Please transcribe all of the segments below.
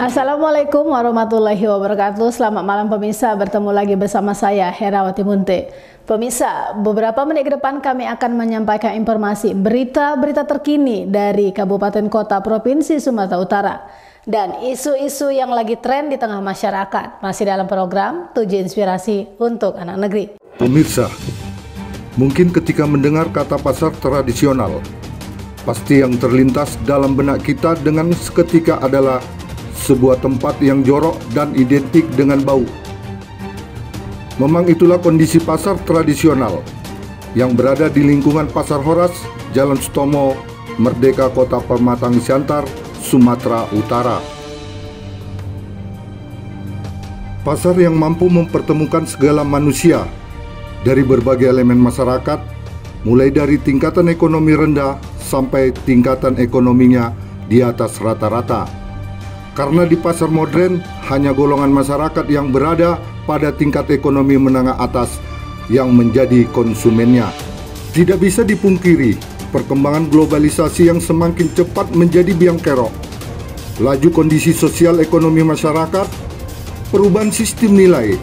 Assalamualaikum warahmatullahi wabarakatuh. Selamat malam pemirsa, bertemu lagi bersama saya Herawati Munte. Pemirsa, beberapa menit ke depan kami akan menyampaikan informasi berita-berita terkini dari Kabupaten Kota Provinsi Sumatera Utara dan isu-isu yang lagi tren di tengah masyarakat. Masih dalam program Tujuh Inspirasi untuk Anak Negeri. Pemirsa, mungkin ketika mendengar kata pasar tradisional, pasti yang terlintas dalam benak kita dengan seketika adalah sebuah tempat yang jorok dan identik dengan bau. Memang itulah kondisi pasar tradisional yang berada di lingkungan Pasar Horas, Jalan Sutomo, Merdeka, Kota Pematang Siantar, Sumatera Utara. Pasar yang mampu mempertemukan segala manusia dari berbagai elemen masyarakat, mulai dari tingkatan ekonomi rendah sampai tingkatan ekonominya di atas rata-rata. Karena di pasar modern hanya golongan masyarakat yang berada pada tingkat ekonomi menengah atas yang menjadi konsumennya. Tidak bisa dipungkiri, perkembangan globalisasi yang semakin cepat menjadi biang kerok. Laju kondisi sosial ekonomi masyarakat, perubahan sistem nilai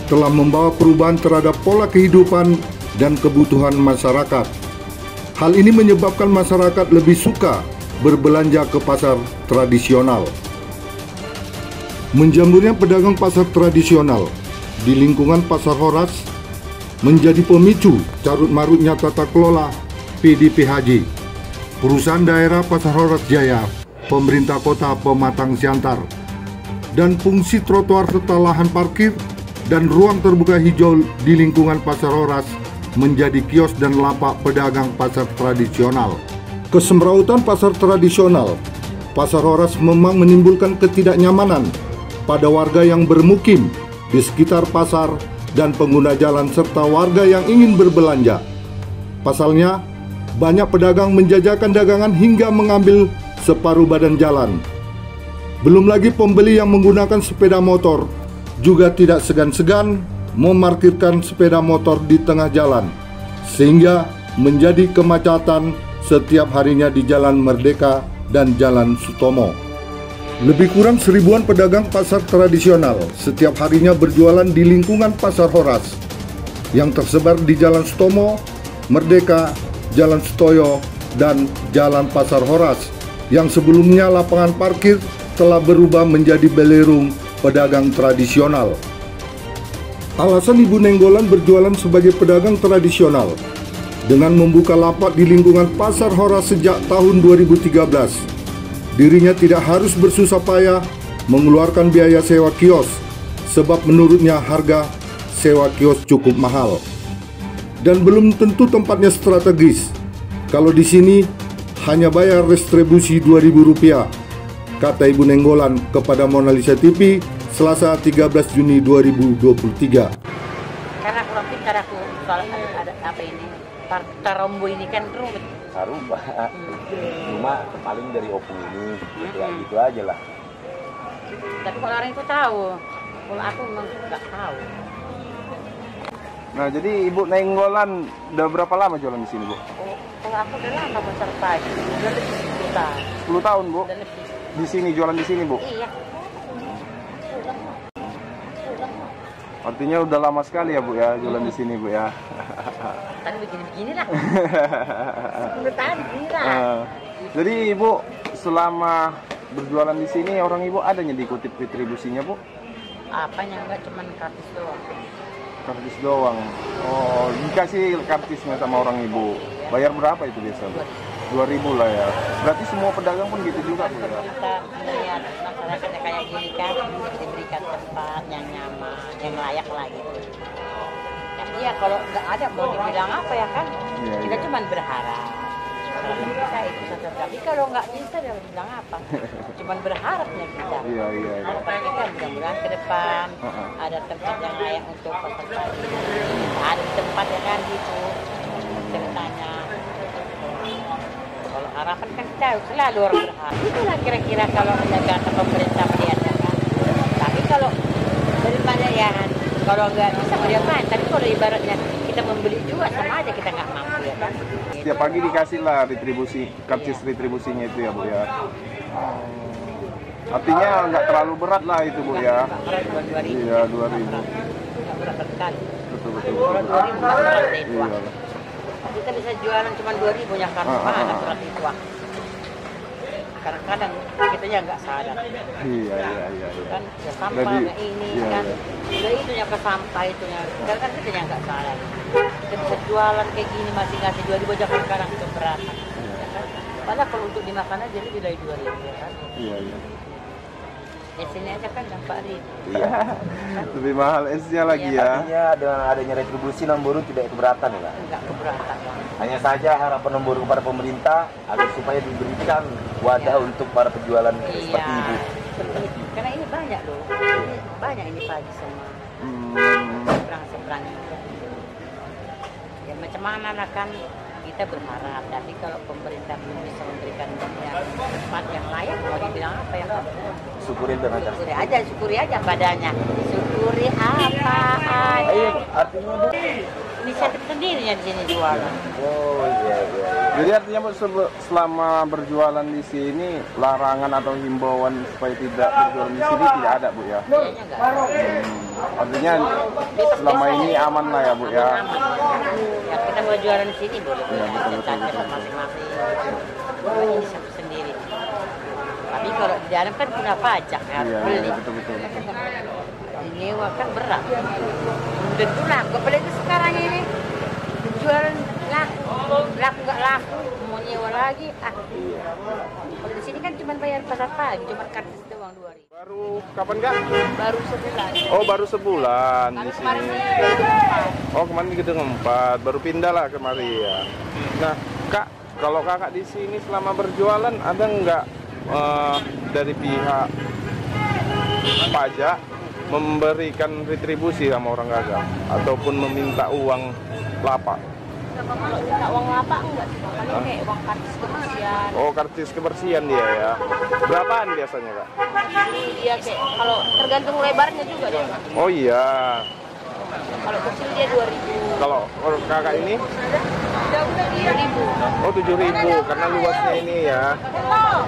telah membawa perubahan terhadap pola kehidupan dan kebutuhan masyarakat. Hal ini menyebabkan masyarakat lebih suka berbelanja ke pasar tradisional. Menjamurnya pedagang pasar tradisional di lingkungan Pasar Horas menjadi pemicu carut-marutnya tata kelola PDPHJ, Perusahaan Daerah Pasar Horas Jaya, Pemerintah Kota Pematang Siantar, dan fungsi trotoar serta lahan parkir dan ruang terbuka hijau di lingkungan Pasar Horas menjadi kios dan lapak pedagang pasar tradisional. Kesemrautan pasar tradisional Pasar Horas memang menimbulkan ketidaknyamanan pada warga yang bermukim di sekitar pasar dan pengguna jalan serta warga yang ingin berbelanja. Pasalnya, banyak pedagang menjajakan dagangan hingga mengambil separuh badan jalan. Belum lagi pembeli yang menggunakan sepeda motor juga tidak segan-segan memarkirkan sepeda motor di tengah jalan, sehingga menjadi kemacetan setiap harinya di Jalan Merdeka dan Jalan Sutomo. Lebih kurang 1000-an pedagang pasar tradisional setiap harinya berjualan di lingkungan Pasar Horas yang tersebar di Jalan Sutomo, Merdeka, Jalan Sutoyo, dan Jalan Pasar Horas yang sebelumnya lapangan parkir telah berubah menjadi belerung pedagang tradisional. Alasan Ibu Nenggolan berjualan sebagai pedagang tradisional dengan membuka lapak di lingkungan Pasar Horas sejak tahun 2013. Dirinya tidak harus bersusah payah mengeluarkan biaya sewa kios, sebab menurutnya harga sewa kios cukup mahal. Dan belum tentu tempatnya strategis. Kalau di sini hanya bayar retribusi Rp2.000, kata Ibu Nenggolan kepada Monalisa TV Selasa 13 Juni 2023. Karena kurang pintar aku soal ada apa ini, tarombo ini kan rumit. Sarubah, cuma paling dari opung ini, ya gitu aja lah. Tapi kalau orang itu tahu, kalau aku memang nggak tahu. Nah, jadi Ibu Nenggolan udah berapa lama jualan di sini, Bu? Kalau aku udah lama pasar pagi, udah lebih 10 tahun. 10 tahun, Bu? Udah lebih. Di sini, jualan di sini, Bu? Iya. Artinya udah lama sekali ya, Bu ya, jualan di sini, Bu ya. Tadi begini-begini lah. 10 tahun begini lah. Jadi Ibu selama berjualan di sini orang Ibu adanya dikutip retribusinya, Bu? Apanya enggak, cuman kartis doang. Kartis doang. Oh, dikasih kartisnya sama orang Ibu. Bayar berapa itu biasa, Bu? 2.000 lah ya. Berarti semua pedagang pun gitu juga, Bu ya? Kita melihat masyarakatnya kayak gini kan, diberikan tempat yang nyaman, yang layak lah gitu. Ya kalau nggak ada mau dibilang apa ya kan, ya, kita ya. cuma berharap. Kalau bisa itu saja, tapi kalau nggak bisa dia bilang apa? Cuman berharapnya kita. Iya. Harapan kita mudah-mudahan ke depan ada tempat yang layak untuk pasar pagi. Ada tempat ya kan gitu ceritanya. Kalau harapan kan kita selalu orang berharap. Itulah kira-kira kalau menjaga pemerintah melihatnya kan. Tapi kalau daripada ya Kalau nggak bisa mau diapain, tapi kalau ibaratnya kita membeli juga sama aja kita nggak mampu ya kan. Setiap pagi dikasih lah retribusi, karcis retribusinya itu ya Bu ya. Artinya nggak terlalu berat lah itu Bu ya. Berat 2.000. Iya 2.000. Nggak berat sekali. Betul. Kalau 2.000 nggak berat deh itu. Iya. Kita bisa jualan cuma 2.000 ya karena mana berat itu. Kadang-kadang kita ya nggak sadar. Iya. Kan ya sampahnya ini kan. Udah itu yang ke sampah itunya. Kadang kita yang nggak sadar. Kita bisa jualan kayak gini masih ngasih 2.000 aja kadang-kadang keberatan. Ya kan? Padahal kalau untuk dimakan aja lebih dari 2.000 ya kan. Iya. Sini aja kan 4.000. Iya. Lebih mahal esnya lagi ya. Artinya dengan adanya retribusi Nomboru tidak keberatan ya Pak? Enggak keberatan. Hanya saja harapan Nomboru kepada pemerintah agar supaya diberikan wadah untuk para penjualan seperti Ibu. Karena ini banyak loh. Ini banyak ini pagi semua. Seberang-seberang. Ya macam mana lah kan kita berharap, tapi kalau pemerintah belum bisa memberikan yang tempat yang layak, mau dibilang apa ya? Syukurin dengan cara. Syukuri aja badannya. Syukuri apa aja. Artinya Bu. Inisiatif sendirinya di sini jualan. Oh iya. Jadi artinya Bu, selama berjualan di sini larangan atau himbauan supaya tidak berjualan di sini tidak ada Bu ya? Kayaknya enggak. Artinya selama ini aman lah ya Bu ya? Ya kita mau jualan di sini boleh. Ya, betul. Masing-masing. Inisiatif sendiri. Tapi kalau di dalam kan punya pajak harus beli. Iya, betul. Nyewa kan berat. Tentu laku, apalagi sekarang ini jualan laku nggak laku, mau nyewa lagi. Kalau di sini kan cuma bayar pasar pagi, cuma karcis doang 2.000. Baru kapan Kak? Baru sebulan. Oh baru sebulan di Kemarin sini. di Gedung 4. Oh kemarin di Gedung 4, baru pindah lah kemari ya. Nah Kak, kalau Kakak di sini selama berjualan ada nggak dari pihak pajak memberikan retribusi sama orang gagal ataupun meminta uang lapak? Kalau minta uang lapak enggak, paling kayak uang karcis kebersihan. Oh karcis kebersihan dia ya. Berapaan biasanya Kak? Dia kayak kalau tergantung lebarnya juga dia. Oh iya. Kalau kecil dia 2.000. Kalau Kakak ini? 7.000. Oh 7.000 karena luasnya ini ya.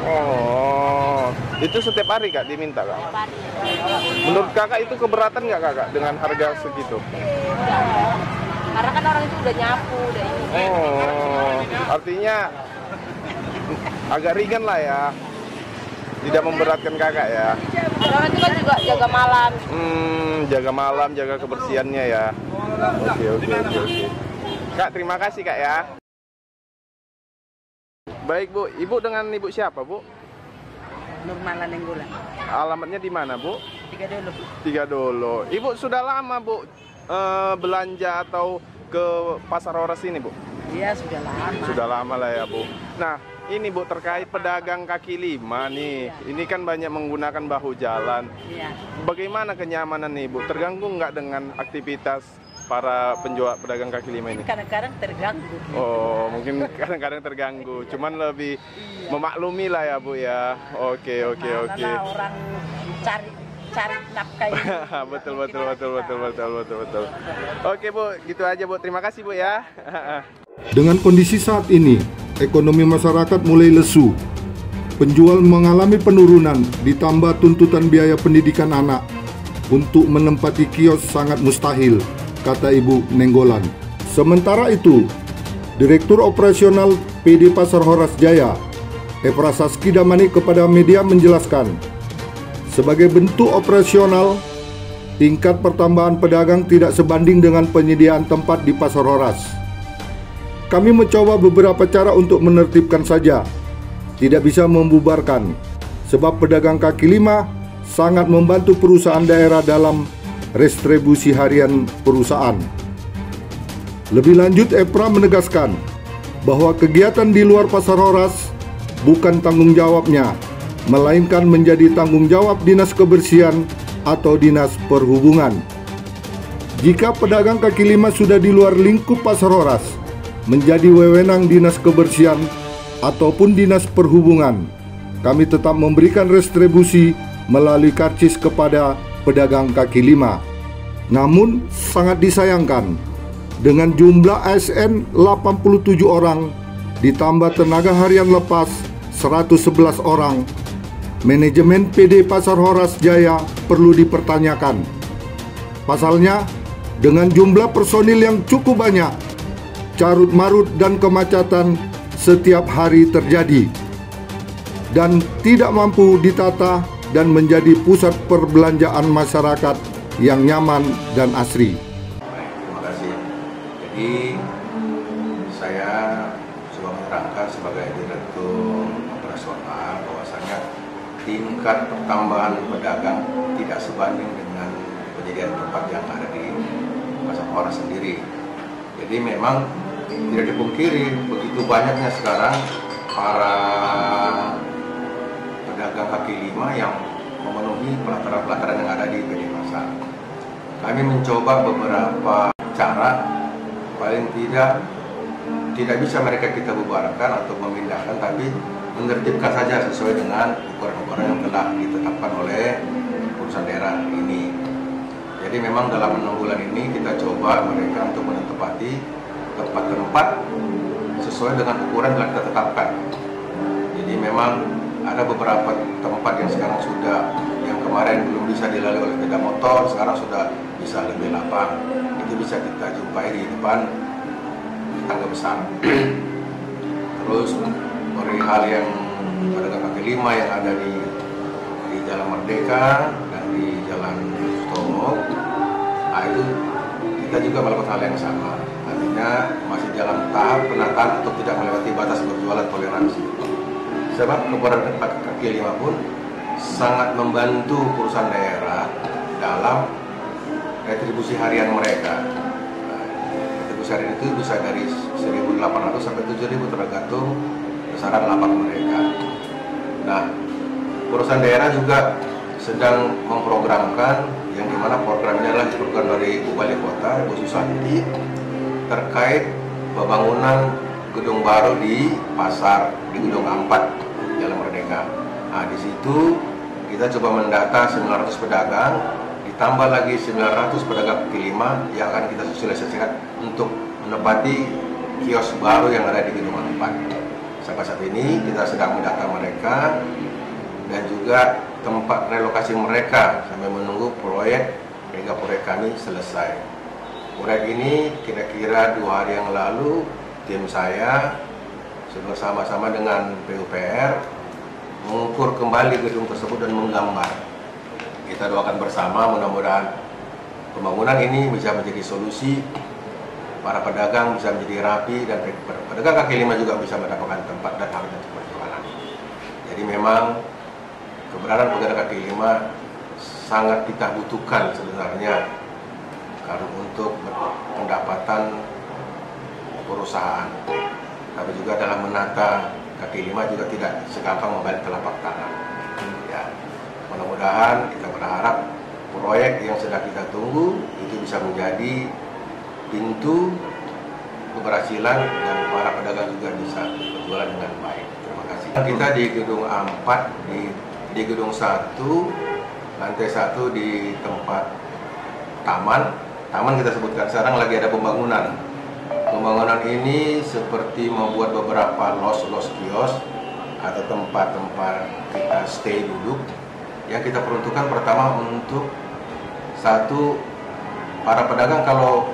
Oh itu setiap hari Kak diminta Kak? Menurut Kakak itu keberatan nggak Kakak dengan harga segitu? Karena kan orang itu udah nyapu, udah ini. Oh artinya agak ringan lah ya. Tidak memberatkan Kakak ya? Orang itu kan juga jaga malam. Jaga malam, jaga kebersihannya ya. Oke. Kak, terima kasih Kak ya. Baik Bu, Ibu dengan Ibu siapa Bu? Nurmala Nenggolan. Alamatnya di mana Bu? 3 dulu. 3 Dolo. Ibu sudah lama Bu belanja atau ke Pasar Horas ini Bu? Iya sudah lama. Sudah lama lah ya Bu. Nah ini Bu terkait pedagang kaki lima nih. Ini kan banyak menggunakan bahu jalan. Iya. Bagaimana kenyamanan nih Bu? Terganggu nggak dengan aktivitas para penjual pedagang kaki lima ini? Kadang-kadang terganggu. Oh mungkin kadang-kadang terganggu. Cuman lebih memaklumi lah ya Bu ya. Oke. Karena orang cari nafkah ini. betul. Oke Bu, gitu aja Bu. Terima kasih Bu ya. Dengan kondisi saat ini, ekonomi masyarakat mulai lesu. Penjual mengalami penurunan, ditambah tuntutan biaya pendidikan anak. Untuk menempati kios sangat mustahil, kata Ibu Nenggolan. Sementara itu, Direktur Operasional PD Pasar Horas Jaya, Efrasaski Damani kepada media menjelaskan, sebagai bentuk operasional, tingkat pertambahan pedagang tidak sebanding dengan penyediaan tempat di Pasar Horas. Kami mencoba beberapa cara untuk menertibkan saja, tidak bisa membubarkan, sebab pedagang kaki lima sangat membantu perusahaan daerah dalam restribusi harian perusahaan. Lebih lanjut, Epra menegaskan bahwa kegiatan di luar Pasar Horas bukan tanggung jawabnya, melainkan menjadi tanggung jawab Dinas Kebersihan atau Dinas Perhubungan. Jika pedagang kaki lima sudah di luar lingkup Pasar Horas, menjadi wewenang Dinas Kebersihan ataupun Dinas Perhubungan, kami tetap memberikan restribusi melalui karcis kepada pedagang kaki lima. Namun sangat disayangkan, dengan jumlah ASN 87 orang ditambah tenaga harian lepas 111 orang, manajemen PD Pasar Horas Jaya perlu dipertanyakan. Pasalnya, dengan jumlah personil yang cukup banyak, carut-marut dan kemacetan setiap hari terjadi dan tidak mampu ditata dan menjadi pusat perbelanjaan masyarakat yang nyaman dan asri. Baik, terima kasih. Jadi saya coba menerangkan sebagai Direktur Operasional bahwasanya tingkat pertambahan pedagang tidak sebanding dengan penyediaan tempat yang ada di Pasar Horas sendiri. Jadi memang tidak dipungkiri begitu banyaknya sekarang para pedagang kaki lima yang memenuhi pelataran-pelataran yang ada di PD Pasar. Kami mencoba beberapa cara, paling tidak bisa mereka kita bubarkan atau memindahkan, tapi menertibkan saja sesuai dengan ukuran-ukuran yang telah ditetapkan oleh perusahaan daerah ini. Jadi memang dalam 6 bulan ini kita coba mereka untuk menempati tempat-tempat sesuai dengan ukuran yang kita tetapkan. Jadi memang ada beberapa tempat yang sekarang yang kemarin belum bisa dilalui oleh sepeda motor, sekarang sudah bisa lebih lapang. Itu bisa kita jumpai di depan tangga besar. Terus perihal yang pedagang kaki lima yang ada di Jalan Merdeka dan di Jalan Sutomo, itu kita juga melakukan hal yang sama. Artinya masih dalam tahap penataan untuk tidak melewati batas berjualan toleransi. Sebab keberadaan kaki lima pun sangat membantu perusahaan daerah dalam retribusi harian mereka. Retribusi harian itu bisa dari 1.800 sampai 7.000 tergantung besaran lapak mereka. Nah, perusahaan daerah juga sedang memprogramkan yang dimana program ini adalah program dari Wali Kota, Ibu Susanti, terkait pembangunan gedung baru di pasar, di Gedung A4 Jalan Merdeka. Nah, di situ kita coba mendata 900 pedagang, ditambah lagi 900 pedagang kaki lima yang akan kita sosialisasikan untuk menempati kios baru yang ada di Gedung A4. Sampai saat ini kita sedang mendata mereka dan juga tempat relokasi mereka sampai menunggu proyek kami selesai. Proyek ini kira-kira 2 hari yang lalu tim saya sudah bersama-sama dengan PUPR mengukur kembali gedung tersebut dan menggambar. Kita doakan bersama mudah-mudahan pembangunan ini bisa menjadi solusi, para pedagang bisa menjadi rapi dan pedagang kaki lima juga bisa mendapatkan tempat dan harga berjualan. Jadi memang keberadaan pedagang kaki lima sangat kita butuhkan sebenarnya karena untuk pendapatan perusahaan. Tapi juga dalam menata kaki lima juga tidak segampang membalik telapak tangan. Ya, mudah-mudahan kita berharap proyek yang sedang kita tunggu itu bisa menjadi pintu keberhasilan dan para pedagang juga bisa berjualan dengan baik. Terima kasih. Kita di Gedung A4 di Gedung 1 lantai 1 di tempat taman kita sebutkan sekarang lagi ada pembangunan. Pembangunan ini seperti membuat beberapa los kios atau tempat-tempat kita stay duduk yang kita peruntukkan pertama untuk satu, para pedagang kalau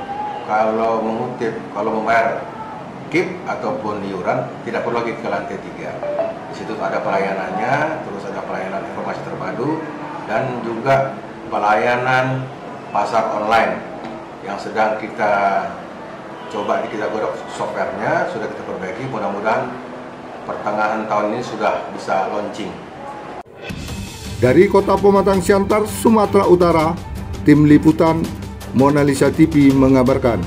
membayar KIP ataupun iuran tidak perlu lagi ke lantai 3. Di situ ada pelayanannya, terus ada pelayanan informasi terpadu dan juga pelayanan pasar online yang sedang kita coba kita godok softwarenya, sudah kita perbaiki, mudah-mudahan pertengahan tahun ini sudah bisa launching. Dari Kota Pematang Siantar, Sumatera Utara, Tim Liputan Monalisa TV mengabarkan.